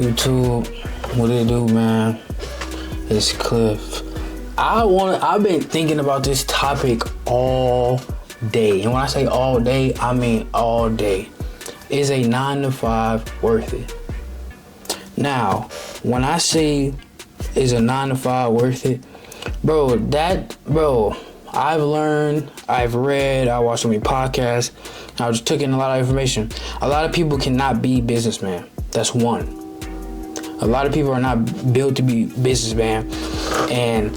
YouTube, what it do, man? It's Cliff. I've been thinking about this topic all day. And when I say all day, I mean all day. Is a 9 to 5 worth it? Now, when I say is a 9 to 5 worth it, I've learned, I've read, I watched so many podcasts, I just took in a lot of information. A lot of people cannot be businessmen. That's one. A lot of people are not built to be businessmen. And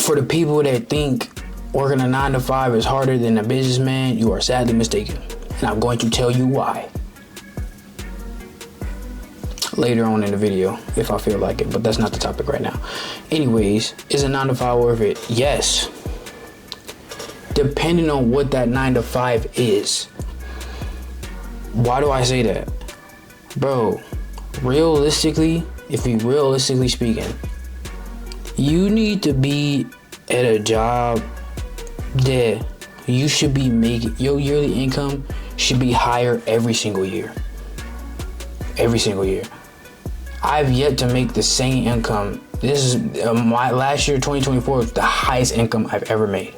for the people that think working a 9 to 5 is harder than a businessman, you are sadly mistaken. And I'm going to tell you why later on in the video if I feel like it, but that's not the topic right now. Anyways, is a 9 to 5 worth it? Yes. Depending on what that 9 to 5 is. Why do I say that? Bro, realistically, if we realistically speaking, you need to be at a job that you should be making, your yearly income should be higher every single year. Every single year. I've yet to make the same income. This is my last year, 2024, was the highest income I've ever made.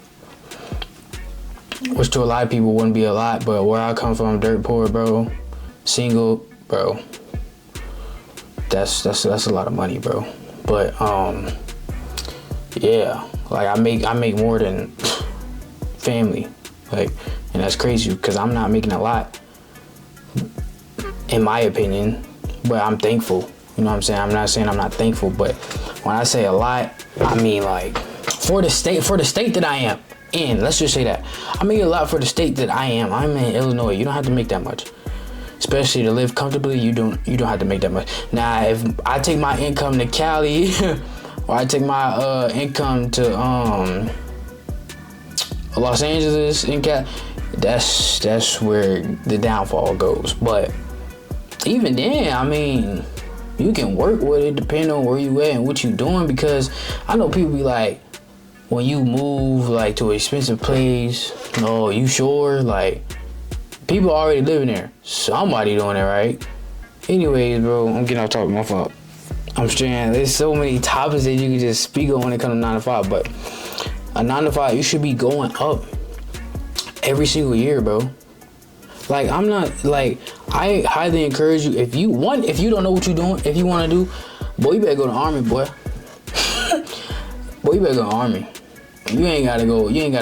Which to a lot of people wouldn't be a lot, but where I come from, dirt poor, bro, single, bro, that's a lot of money, bro. But yeah, like I make more than family, like, and that's crazy because I'm not making a lot, in my opinion, but I'm thankful. You know what I'm saying? I'm not saying I'm not thankful, but when I say a lot, I mean like for the state that I am in. Let's just say that I make a lot for the state that I am. I'm in Illinois. You don't have to make that much, especially to live comfortably. You don't have to make that much. Now, if I take my income to Cali, or I take my income to Los Angeles and Cali, that's where the downfall goes. But even then, I mean, you can work with it depending on where you at and what you doing, because I know people be like, when you move like to an expensive place, no, you sure? Like, people already living there. Somebody doing it right. Anyways, bro, I'm getting off topic, my fault. I'm saying there's so many topics that you can just speak on when it comes to 9 to 5, but a 9 to 5, you should be going up every single year, bro. Like, I'm not, like, I highly encourage you, if you don't know what you're doing, if you want to do, boy, you better go to the Army, boy. Boy, you better go to the Army. You ain't gotta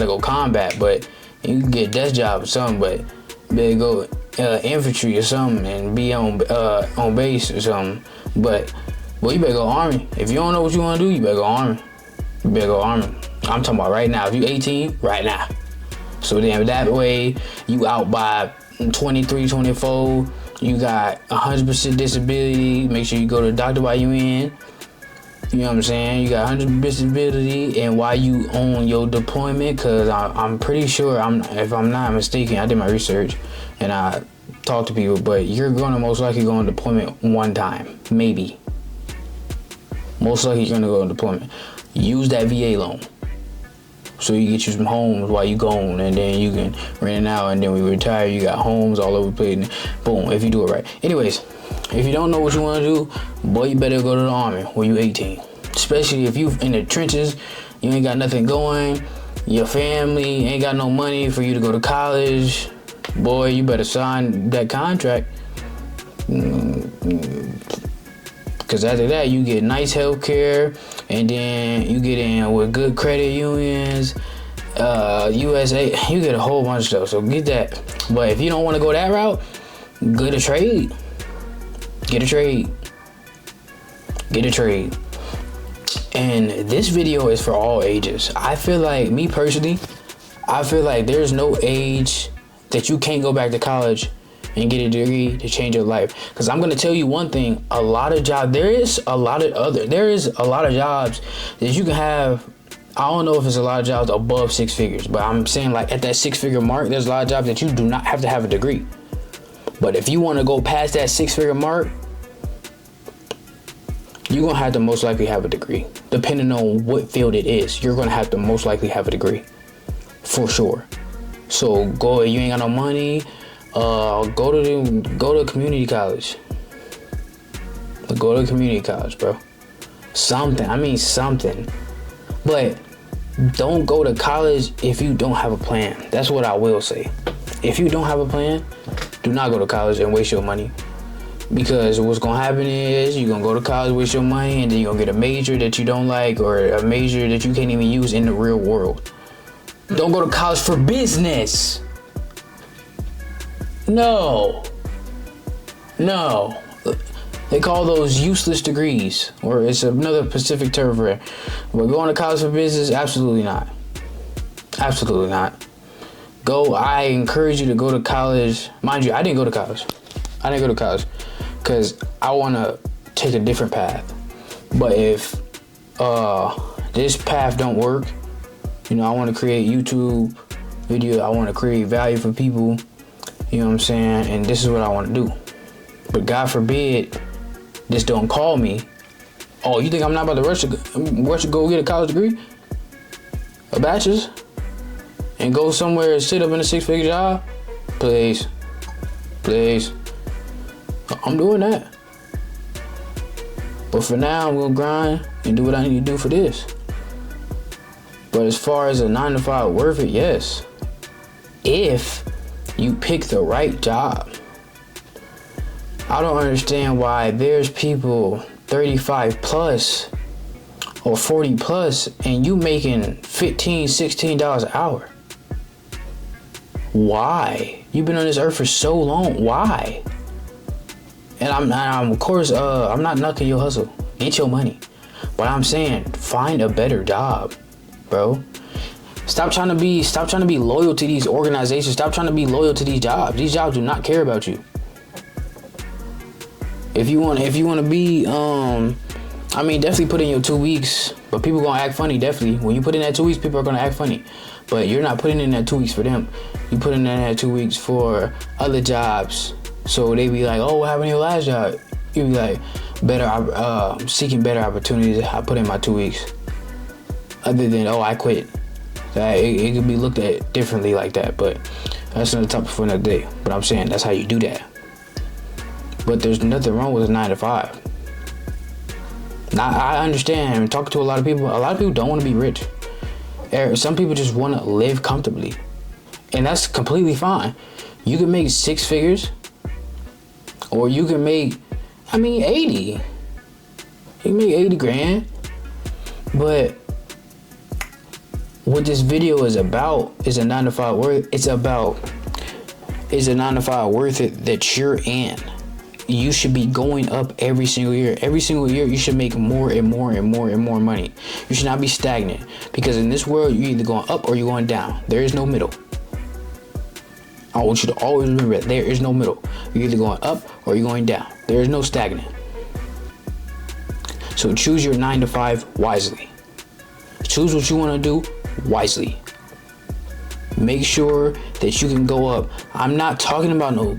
go combat, but you can get a desk job or something, but you better go infantry or something and be on base or something. But boy, you better go Army. If you don't know what you want to do, you better go Army. You better go Army. I'm talking about right now. If you 18, right now. So then that way, you out by 23, 24, you got 100% disability. Make sure you go to the doctor while you in. You know what I'm saying? You got 100% disability, and while you on your deployment, because I'm pretty sure, if I'm not mistaken, I did my research and I talked to people, but you're gonna most likely go on deployment one time, maybe. Most likely you're gonna go on deployment. Use that VA loan, so you get you some homes while you gone, and then you can rent it out, and then when you retire, you got homes all over the place. And boom, if you do it right. Anyways, if you don't know what you want to do, boy, you better go to the Army when you 18. Especially if you in the trenches, you ain't got nothing going, your family ain't got no money for you to go to college. Boy, you better sign that contract. Because after that, you get nice health care, and then you get in with good credit unions, USA, you get a whole bunch of stuff, so get that. But if you don't want to go that route, get a trade. Get a trade. And this video is for all ages. I feel like, me personally, there's no age that you can't go back to college and get a degree to change your life. Because I'm going to tell you one thing, there is a lot of jobs that you can have. I don't know if it's a lot of jobs above 6 figures, but I'm saying like at that 6-figure mark, there's a lot of jobs that you do not have to have a degree. But if you want to go past that 6-figure mark, you're going to have to most likely have a degree. Depending on what field it is, you're going to have to most likely have a degree. For sure. So you ain't got no money, go to community college. Go to community college, bro. Something. But don't go to college if you don't have a plan. That's what I will say. If you don't have a plan, do not go to college and waste your money. Because what's going to happen is you're going to go to college, waste your money, and then you're going to get a major that you don't like or a major that you can't even use in the real world. Don't go to college for business. No. They call those useless degrees, or it's another specific term for it. But going to college for business, absolutely not. Absolutely not. I encourage you to go to college. Mind you, I didn't go to college because I want to take a different path. But if this path don't work, I want to create YouTube video. I want to create value for people. You know what I'm saying? And this is what I want to do. But God forbid, this don't call me. Oh, you think I'm not about to rush to go get a college degree? A bachelor's? And go somewhere and sit up in a 6-figure job? Please. I'm doing that. But for now, I'm going to grind and do what I need to do for this. But as far as a 9-to-5 worth it, yes. If you pick the right job. I don't understand why there's people 35 plus or 40 plus and you making $15, $16 an hour. Why? You've been on this earth for so long. Why? And I'm not knocking your hustle. Get your money. But I'm saying find a better job, bro. Stop trying to be loyal to these organizations. Stop trying to be loyal to these jobs. These jobs do not care about you. If you want to be, definitely put in your 2 weeks, but people gonna act funny. Definitely, when you put in that 2 weeks, people are gonna act funny. But you're not putting in that 2 weeks for them. You put in that 2 weeks for other jobs. So they be like, "Oh, what happened to your last job?" You be like, seeking better opportunities. I put in my 2 weeks. Other than, "Oh, I quit." It could be looked at differently like that, but that's another topic for another day. But I'm saying that's how you do that. But there's nothing wrong with a 9-to-5. Now, I understand, talking to a lot of people don't want to be rich. Some people just want to live comfortably. And that's completely fine. You can make 6 figures. Or you can make, 80. You can make 80 grand. But what this video is about is a 9-to-5 worth. Is a 9-to-5 worth it that you're in? You should be going up every single year. Every single year, you should make more and more and more and more money. You should not be stagnant. Because in this world, you're either going up or you're going down. There is no middle. I want you to always remember that. There is no middle. You're either going up or you're going down. There is no stagnant. So choose your 9-to-5 wisely. Choose what you want to do wisely. Make sure that you can go up. I'm not talking about no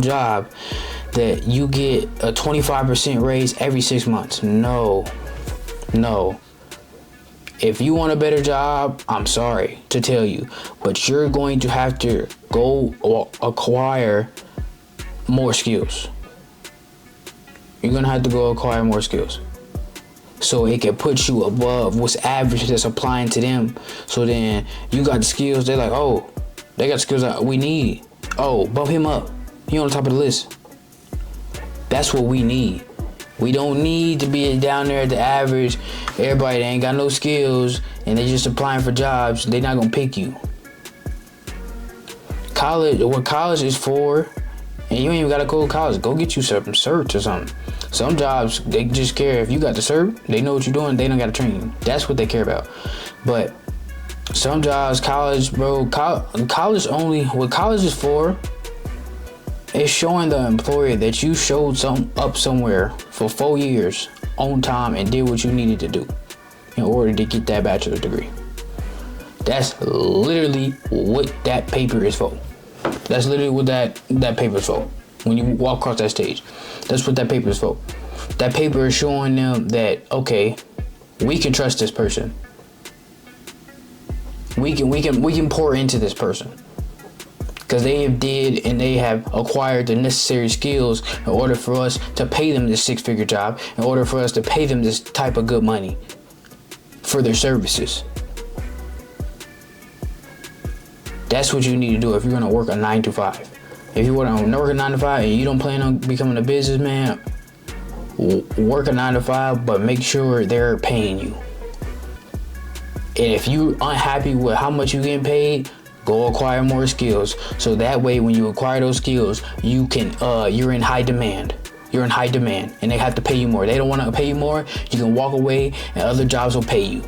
job that you get a 25% raise every 6 months. No. If you want a better job, I'm sorry to tell you, but you're going to have to go acquire more skills. You're going to have to go acquire more skills. So it can put you above what's average that's applying to them. So then you got the skills. They're like, oh, they got skills that we need. Oh, bump him up. He on the top of the list. That's what we need. We don't need to be down there at the average. Everybody that ain't got no skills and they just applying for jobs. They not gonna pick you. What college is for, and you ain't even gotta go to college. Go get you some certs or something. Some jobs, they just care if you got the cert, they know what you're doing, they don't gotta train you. That's what they care about. But some jobs, college, bro, college only, what college is for is showing the employer that you showed up somewhere for 4 years on time and did what you needed to do in order to get that bachelor's degree. That's literally what that paper is for. That's literally what that paper is for. When you walk across that stage, that's what that paper is for. That paper is showing them that, okay, we can trust this person. We can pour into this person. because they have acquired the necessary skills in order for us to pay them this 6-figure job, in order for us to pay them this type of good money for their services. That's what you need to do if you're going to work a 9 to 5. If you want to work a 9 to 5 and you don't plan on becoming a businessman, work a 9 to 5, but make sure they're paying you. And if you're unhappy with how much you're getting paid, go acquire more skills. So that way, when you acquire those skills, you can you're in high demand. You're in high demand, and they have to pay you more. They don't want to pay you more. You can walk away, and other jobs will pay you.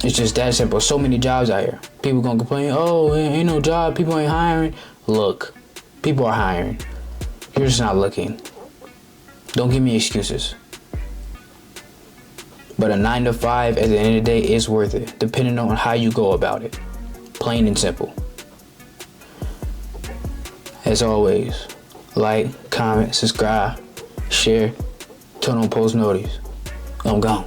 It's just that simple. So many jobs out here. People gonna complain, oh, ain't no job. People ain't hiring. Look, people are hiring. You're just not looking. Don't give me excuses. But a 9 to 5 at the end of the day is worth it, depending on how you go about it. Plain and simple. As always, like, comment, subscribe, share, turn on post notices. I'm gone.